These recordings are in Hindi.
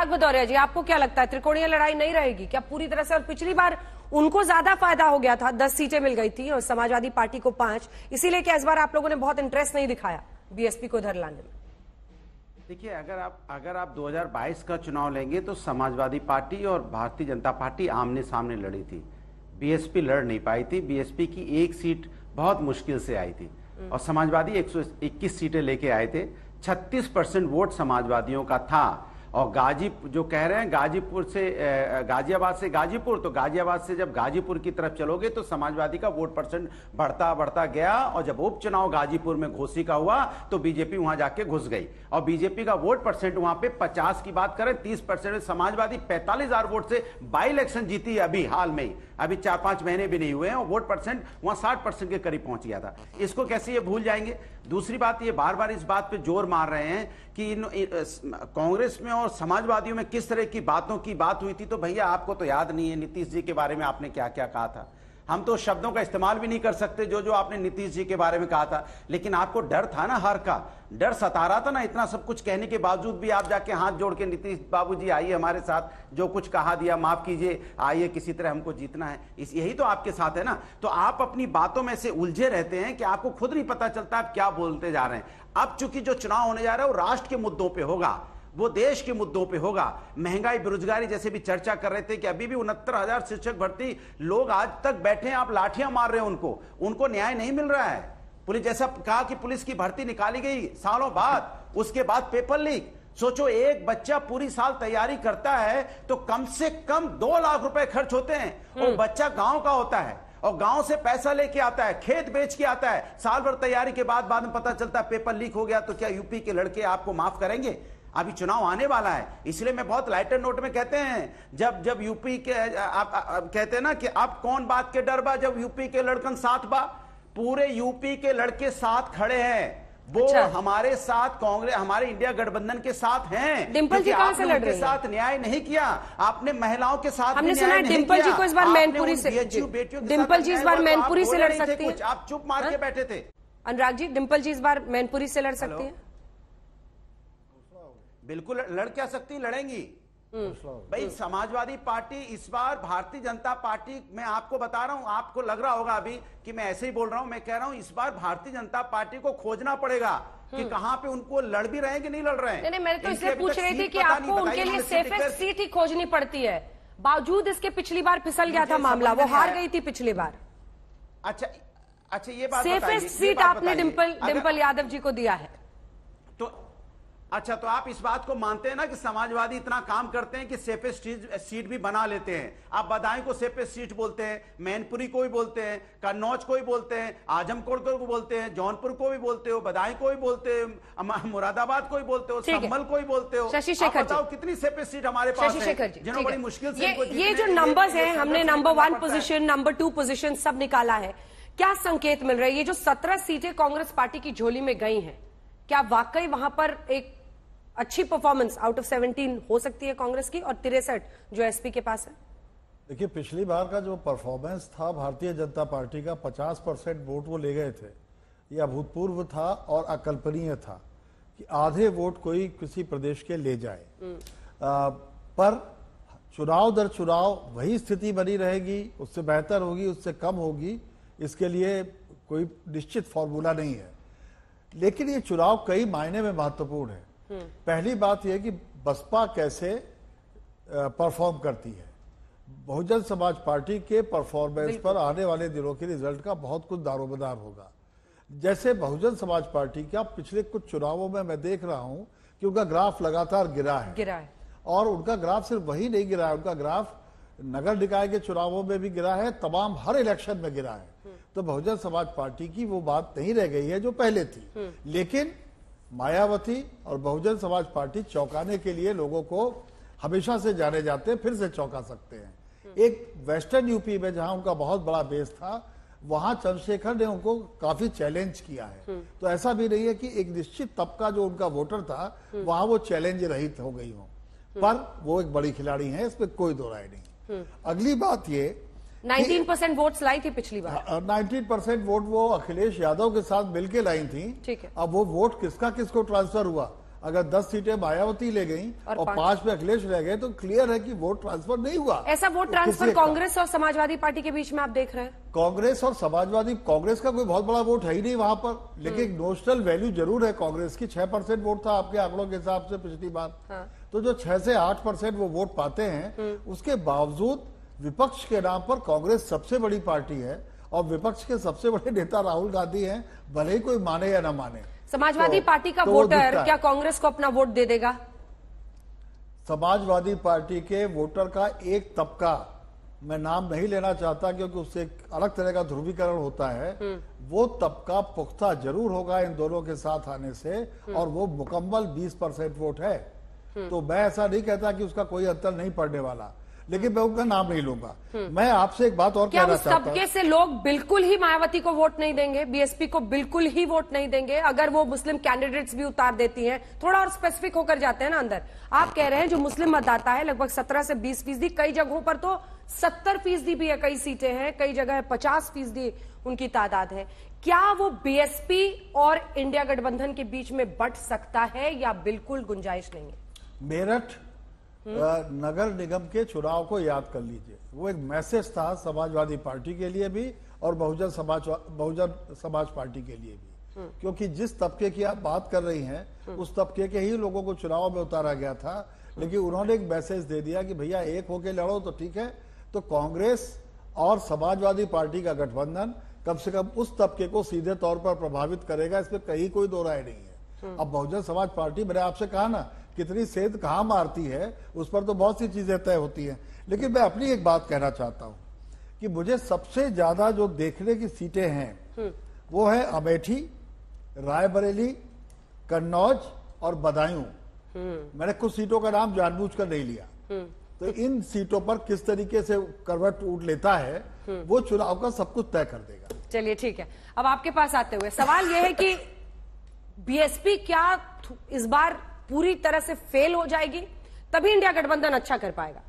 अनुराग भदौरिया जी, आपको क्या लगता है त्रिकोणीय लड़ाई नहीं रहेगी क्या पूरी तरह से? और पिछली बार उनको ज्यादा फायदा हो गया था, 10 सीटें मिल गई थी और समाजवादी पार्टी को 5, इसीलिए क्या इस बार आप लोगों ने बहुत इंटरेस्ट नहीं दिखाया बीएसपी को इधर लाने में? देखिए, अगर आप 2022 का चुनाव लेंगे तो समाजवादी पार्टी और भारतीय जनता पार्टी आमने सामने लड़ी थी। बीएसपी लड़ नहीं पाई थी। बीएसपी की एक सीट बहुत मुश्किल से आई थी और समाजवादी 121 सीटें लेके आए थे। 36% वोट समाजवादियों का था। और जो कह रहे हैं गाजियाबाद से गाजीपुर, तो गाजियाबाद से जब गाजीपुर की तरफ चलोगे तो समाजवादी का वोट परसेंट बढ़ता गया और जब उपचुनाव गाजीपुर में घोसी का हुआ तो बीजेपी वहां जाके घुस गई और बीजेपी का वोट परसेंट वहां पे 50 की बात करें 30% समाजवादी 45,000 वोट से बाई इलेक्शन जीती अभी हाल में ही, अभी 4-5 महीने भी नहीं हुए हैं और वोट परसेंट वहां 60% के करीब पहुंच गया था। इसको कैसे ये भूल जाएंगे? दूसरी बात, ये बार बार इस बात पे जोर मार रहे हैं कि कांग्रेस में और समाजवादियों में किस तरह की बातों की बात हुई थी। तो भैया आपको तो याद नहीं है नीतीश जी के बारे में आपने क्या क्या कहा था। हम तो शब्दों का इस्तेमाल भी नहीं कर सकते जो आपने नीतीश जी के बारे में कहा था, लेकिन आपको डर था ना, हार का डर सता रहा था ना। इतना सब कुछ कहने के बावजूद भी आप जाके हाथ जोड़ के नीतीश बाबूजी आइए हमारे साथ, जो कुछ कहा दिया माफ कीजिए, आइए किसी तरह हमको जीतना है, यही तो आपके साथ है ना। तो आप अपनी बातों में से उलझे रहते हैं कि आपको खुद नहीं पता चलता आप क्या बोलते जा रहे हैं। अब चूंकि जो चुनाव होने जा रहा है वो राष्ट्र के मुद्दों पर होगा, वो देश के मुद्दों पे होगा। महंगाई, बेरोजगारी जैसे भी चर्चा कर रहे थे कि अभी भी 69,000 शिक्षक भर्ती लोग आज तक बैठे हैं, आप लाठियां मार रहे हैं उनको न्याय नहीं मिल रहा है। पुलिस, जैसा कहा कि पुलिस की भर्ती निकाली गई सालों बाद, उसके बाद पेपर लीक। सोचो, एक बच्चा पूरी साल तैयारी करता है तो कम से कम 2 लाख रुपए खर्च होते हैं और बच्चा गांव का होता है और गांव से पैसा लेके आता है, खेत बेच के आता है, साल भर तैयारी के बाद में पता चलता है पेपर लीक हो गया। तो क्या यूपी के लड़के आपको माफ करेंगे? अभी चुनाव आने वाला है, इसलिए मैं बहुत लाइटर नोट में कहते हैं, जब यूपी के आप कहते हैं ना कि अब कौन बात के डर बा, जब यूपी के लड़कन साथ बा, पूरे यूपी के लड़के साथ खड़े हैं। वो अच्छा। हमारे साथ कांग्रेस, हमारे इंडिया गठबंधन के साथ हैं। डिंपल जी कहां से लड़ रही हैं? साथ न्याय नहीं किया आपने, महिलाओं के साथ हमने सुना डिंपल जी को इस बार मैनपुरी से, डिंपल जी इस बार मैनपुरी से लड़ सकती है। आप चुप मार के बैठे थे। अनुराग जी, डिंपल जी इस बार मैनपुरी से लड़ सकती है? बिल्कुल लड़ क्या सकती, लड़ेंगी भाई। समाजवादी पार्टी इस बार, भारतीय जनता पार्टी, मैं आपको बता रहा हूं, आपको लग रहा होगा अभी कि मैं ऐसे ही बोल रहा हूं, मैं कह रहा हूं इस बार भारतीय जनता पार्टी को खोजना पड़ेगा कि कहां पे उनको लड़ भी रहे हैं कि नहीं लड़ रहे हैं। नहीं, मैं तो इसलिए पूछ रही थी कि आपको उनके लिए सेफेस्ट सीट ही खोजनी पड़ती है, बावजूद इसके पिछली बार फिसल गया था मामला, वो हार गई थी पिछली बार। अच्छा ये बात, सेफेस्ट सीट आपने डिंपल यादव जी को दिया है तो आप इस बात को मानते हैं ना कि समाजवादी इतना काम करते हैं कि सेफेस्ट सीट भी बना लेते हैं। आप बदायूं को सेफेस्ट सीट बोलते हैं, मैनपुरी को भी बोलते हैं, कन्नौज को भी बोलते हैं, आजमगढ़ को भी बोलते हैं, जौनपुर को भी बोलते हो, बदायूं को भी बोलते हो, मुरादाबाद को भी बोलते हो, संभल को भी बोलते हो। शशि शेखर, बताओ कितनी सेफेस्ट सीट हमारे पास है जिन्होंने बड़ी मुश्किल से ये जो नंबर्स है, हमने नंबर 1 पोजीशन, नंबर 2 पोजीशन सब निकाला है, क्या संकेत मिल रहा है? ये जो 17 सीटें कांग्रेस पार्टी की झोली में गई हैं, क्या वाकई वहां पर एक अच्छी परफॉर्मेंस आउट ऑफ 17 हो सकती है कांग्रेस की, और 63 जो एसपी के पास है? देखिए, पिछली बार का जो परफॉर्मेंस था भारतीय जनता पार्टी का, 50% वोट वो ले गए थे, यह अभूतपूर्व था और अकल्पनीय था कि आधे वोट कोई किसी प्रदेश के ले जाए। पर चुनाव दर चुनाव वही स्थिति बनी रहेगी, उससे बेहतर होगी, उससे कम होगी, इसके लिए कोई निश्चित फॉर्मूला नहीं है। लेकिन ये चुनाव कई मायने में महत्वपूर्ण है। पहली बात यह कि बसपा कैसे परफॉर्म करती है। बहुजन समाज पार्टी के परफॉर्मेंस पर आने वाले दिनों के रिजल्ट का बहुत कुछ दारोमदार होगा। जैसे बहुजन समाज पार्टी का पिछले कुछ चुनावों में मैं देख रहा हूं कि उनका ग्राफ लगातार गिरा है। और उनका ग्राफ सिर्फ वही नहीं गिरा है, उनका ग्राफ नगर निकाय के चुनावों में भी गिरा है, तमाम हर इलेक्शन में गिरा है। तो बहुजन समाज पार्टी की वो बात नहीं रह गई है जो पहले थी। लेकिन मायावती और बहुजन समाज पार्टी चौंकाने के लिए लोगों को हमेशा से जाने जाते हैं, फिर से चौंका सकते हैं। एक वेस्टर्न यूपी में जहां उनका बहुत बड़ा बेस था, वहां चंद्रशेखर ने उनको काफी चैलेंज किया है। तो ऐसा भी नहीं है कि एक निश्चित तबका जो उनका वोटर था वहां वो चैलेंज रहित हो गई हो, पर वो एक बड़ी खिलाड़ी है, इसमें कोई दो राय नहीं। अगली बात ये, 19% वोट्स लाई थी पिछली बार। 19% वोट वो अखिलेश यादव के साथ मिलकर लाई थी। ठीक है। अब वो वोट किसको ट्रांसफर हुआ, अगर 10 सीटें मायावती ले गई और 5 पे अखिलेश रह गए तो क्लियर है कि वोट ट्रांसफर नहीं हुआ। ऐसा वोट ट्रांसफर कांग्रेस और समाजवादी पार्टी के बीच में आप देख रहे हैं? कांग्रेस और समाजवादी, कांग्रेस का कोई बहुत बड़ा वोट है ही नहीं वहां पर, लेकिन नोशनल वैल्यू जरूर है कांग्रेस की। 6% वोट था आपके आंकड़ों के हिसाब से पिछली बार। तो जो 6 से 8% वो वोट पाते हैं, उसके बावजूद विपक्ष के नाम पर कांग्रेस सबसे बड़ी पार्टी है और विपक्ष के सबसे बड़े नेता राहुल गांधी हैं, भले ही कोई माने या ना माने। समाजवादी पार्टी का वोटर क्या कांग्रेस को अपना वोट दे देगा? समाजवादी पार्टी के वोटर का एक तबका, मैं नाम नहीं लेना चाहता क्योंकि उससे एक अलग तरह का ध्रुवीकरण होता है, वो तबका पुख्ता जरूर होगा इन दोनों के साथ आने से, और वो मुकम्मल 20% वोट है। तो मैं ऐसा नहीं कहता कि उसका कोई अंतर नहीं पड़ने वाला, लेकिन मैं उनका नाम नहीं लूंगा। मैं आपसे एक बात और कहना चाहता हूं, क्या उस तबके से लोग बिल्कुल ही मायावती को वोट नहीं देंगे, बीएसपी को बिल्कुल ही वोट नहीं देंगे अगर वो मुस्लिम कैंडिडेट्स भी उतार देती हैं? थोड़ा और स्पेसिफिक होकर जाते हैं ना अंदर। आप कह रहे हैं जो मुस्लिम मतदाता है लगभग 17 से 20%, कई जगहों पर तो 70% भी है, कई सीटें हैं, कई जगह 50% उनकी तादाद है। क्या वो बीएसपी और इंडिया गठबंधन के बीच में बंट सकता है या बिल्कुल गुंजाइश नहीं है? मेरठ नगर निगम के चुनाव को याद कर लीजिए, वो एक मैसेज था समाजवादी पार्टी के लिए भी और बहुजन समाज पार्टी के लिए भी, क्योंकि जिस तबके की आप बात कर रही हैं उस तबके के ही लोगों को चुनाव में उतारा गया था, लेकिन उन्होंने एक मैसेज दे दिया कि भैया एक होके लड़ो तो ठीक है। तो कांग्रेस और समाजवादी पार्टी का गठबंधन कम से कम उस तबके को सीधे तौर पर प्रभावित करेगा, इसमें कहीं कोई दो राय नहीं है। अब बहुजन समाज पार्टी, मैंने आपसे कहा ना, कितनी सेंध कहां मारती है उस पर तो बहुत सी चीजें तय होती हैं, लेकिन मैं अपनी एक बात कहना चाहता हूं कि मुझे सबसे ज्यादा जो देखने की सीटें हैं वो है अमेठी, रायबरेली, कन्नौज और बदायूं। मैंने कुछ सीटों का नाम जानबूझकर नहीं लिया, तो इन सीटों पर किस तरीके से करवट उठ लेता है वो चुनाव का सब कुछ तय कर देगा। चलिए ठीक है, अब आपके पास आते हुए सवाल यह है कि बीएसपी क्या इस बार पूरी तरह से फेल हो जाएगी तभी इंडिया गठबंधन अच्छा कर पाएगा,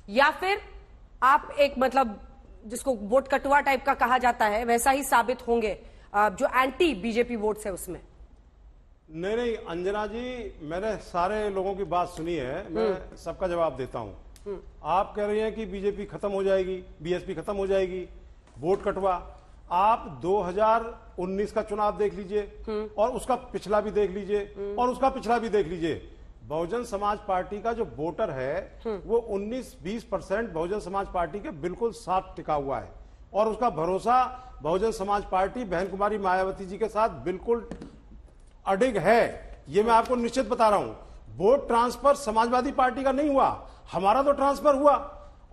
या फिर आप एक मतलब जिसको वोट कटुआ टाइप का कहा जाता है वैसा ही साबित होंगे जो एंटी बीजेपी वोट्स है उसमें? नहीं अंजना जी, मैंने सारे लोगों की बात सुनी है, मैं सबका जवाब देता हूं। आप कह रही हैं कि बीजेपी खत्म हो जाएगी, बीएसपी खत्म हो जाएगी, वोट कटवा। आप 2019 का चुनाव देख लीजिए और उसका पिछला भी देख लीजिए और उसका पिछला भी देख लीजिए। बहुजन समाज पार्टी का जो वोटर है वो 19-20% बहुजन समाज पार्टी के बिल्कुल साथ टिका हुआ है और उसका भरोसा बहुजन समाज पार्टी बहन कुमारी मायावती जी के साथ बिल्कुल अडिग है। ये मैं आपको निश्चित बता रहा हूं। वोट ट्रांसफर समाजवादी पार्टी का नहीं हुआ, हमारा तो ट्रांसफर हुआ।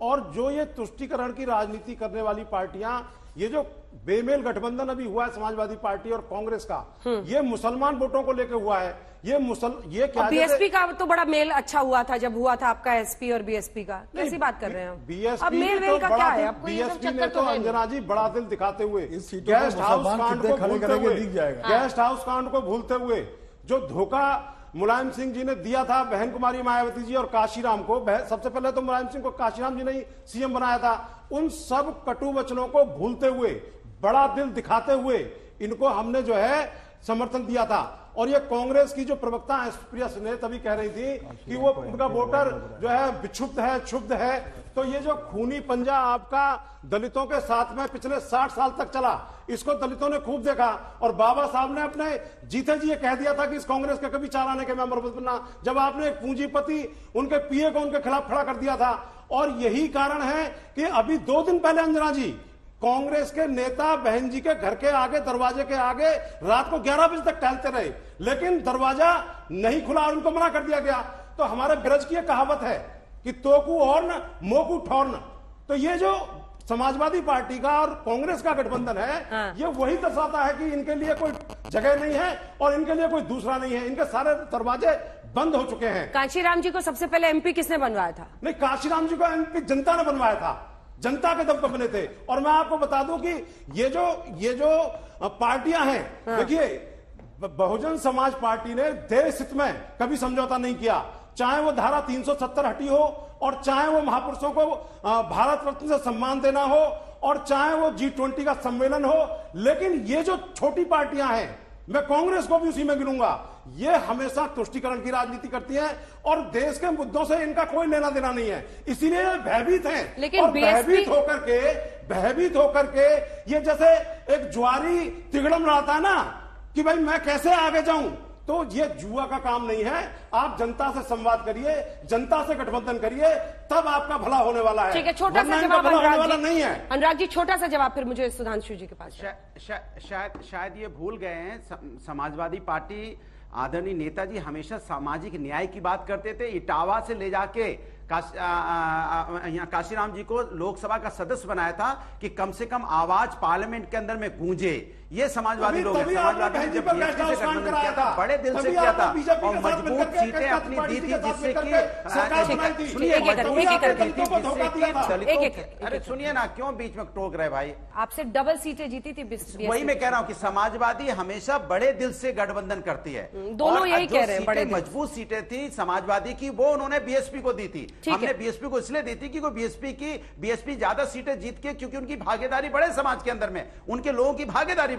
और जो ये तुष्टीकरण की राजनीति करने वाली पार्टियां, ये जो बेमेल गठबंधन अभी हुआ है समाजवादी पार्टी और कांग्रेस का, ये मुसलमान वोटों को लेकर हुआ है। ये क्या, बीएसपी का तो बड़ा मेल अच्छा हुआ था जब हुआ था आपका एसपी और बीएसपी का, कैसी बात कर रहे हैं? बीएसपी अब मेल वेल का क्या है? बीएसपी ने तो अंजना जी बड़ा दिल दिखाते हुए गेस्ट हाउस कांड को भूलते हुए, गेस्ट हाउस कांड को भूलते हुए जो धोखा मुलायम सिंह जी ने दिया था बहन कुमारी मायावती जी और काशीराम को, सबसे पहले तो मुलायम सिंह को काशीराम जी ने ही सीएम बनाया था, उन सब कटु वचनों को भूलते हुए, बड़ा दिल दिखाते हुए इनको हमने जो है समर्थन दिया था। और ये कांग्रेस की जो प्रवक्ता है प्रिया सिन्हा तभी कह रही थी कि वो उनका वोटर जो है विक्षुब्ध है, क्षुब्ध है। तो ये जो खूनी पंजा आपका दलितों के साथ में पिछले 60 साल तक चला, इसको दलितों ने खूब देखा। और बाबा साहब ने अपने जीते जी ये कह दिया था कि इस कांग्रेस के कभी 4 आने के मेंबर बनना, जब आपने एक पूंजीपति उनके पीए को उनके खिलाफ खड़ा कर दिया था। और यही कारण है कि अभी 2 दिन पहले अंजना जी कांग्रेस के नेता बहन जी के घर के आगे, दरवाजे के आगे रात को 11 बजे तक टहलते रहे, लेकिन दरवाजा नहीं खुला और उनको मना कर दिया गया। तो हमारे ब्रज की कहावत है कि तोकू और न मोकू ठौर न। तो ये जो समाजवादी पार्टी का और कांग्रेस का गठबंधन है, ये वही दर्शाता है कि इनके लिए कोई जगह नहीं है और इनके लिए कोई दूसरा नहीं है। इनके सारे दरवाजे बंद हो चुके हैं। काशीराम जी को सबसे पहले एमपी किसने बनवाया था? नहीं, काशीराम जी को एमपी जनता ने बनवाया था, जनता के दम पर बने थे। और मैं आपको बता दूं कि ये जो पार्टियां हैं, देखिए बहुजन समाज पार्टी ने देश हित में कभी समझौता नहीं किया, चाहे वो धारा 370 हटी हो और चाहे वो महापुरुषों को भारत रत्न से सम्मान देना हो और चाहे वो G20 का सम्मेलन हो। लेकिन ये जो छोटी पार्टियां हैं, मैं कांग्रेस को भी उसी में गिनूंगा, ये हमेशा तुष्टीकरण की राजनीति करती है और देश के मुद्दों से इनका कोई लेना देना नहीं है, इसीलिए ये भयभीत हैं। लेकिन और BSP भयभीत होकर के ये जैसे एक जुआरी तिगड़म रहता है ना कि भाई मैं कैसे आगे जाऊं, तो ये जुआ का काम नहीं है। आप जनता से संवाद करिए, जनता से गठबंधन करिए, तब आपका भला होने वाला है। ठीक है, छोटा सा जवाब नहीं है। अनुराग जी, छोटा सा जवाब, फिर मुझे सुधांशु जी के पास। शायद ये भूल गए हैं, समाजवादी पार्टी आदरणीय नेताजी हमेशा सामाजिक न्याय की बात करते थे। इटावा से ले जाके काशीराम जी को लोकसभा का सदस्य बनाया था कि कम से कम आवाज पार्लियामेंट के अंदर में गूंजे। ये समाजवादी लोग समाजवादी ने जब बीएसपी से गठबंधन किया था, बड़े दिल से किया था और मजबूत सीटें अपनी दी थी, जिससे कि सुनिए अरे सुनिए ना, क्यों बीच में टोक रहे भाई? आपसे डबल सीटें जीती थी BSP। वही मैं कह रहा हूं कि समाजवादी हमेशा बड़े दिल से गठबंधन करती है। दोनों यही कह रहे हैं, बड़े मजबूत सीटें थी समाजवादी की, वो उन्होंने बीएसपी को दी थी। हमने बीएसपी को इसलिए दी थी कि बीएसपी ज्यादा सीटें जीत के, क्योंकि उनकी भागीदारी बड़े समाज के अंदर में, उनके लोगों की भागीदारी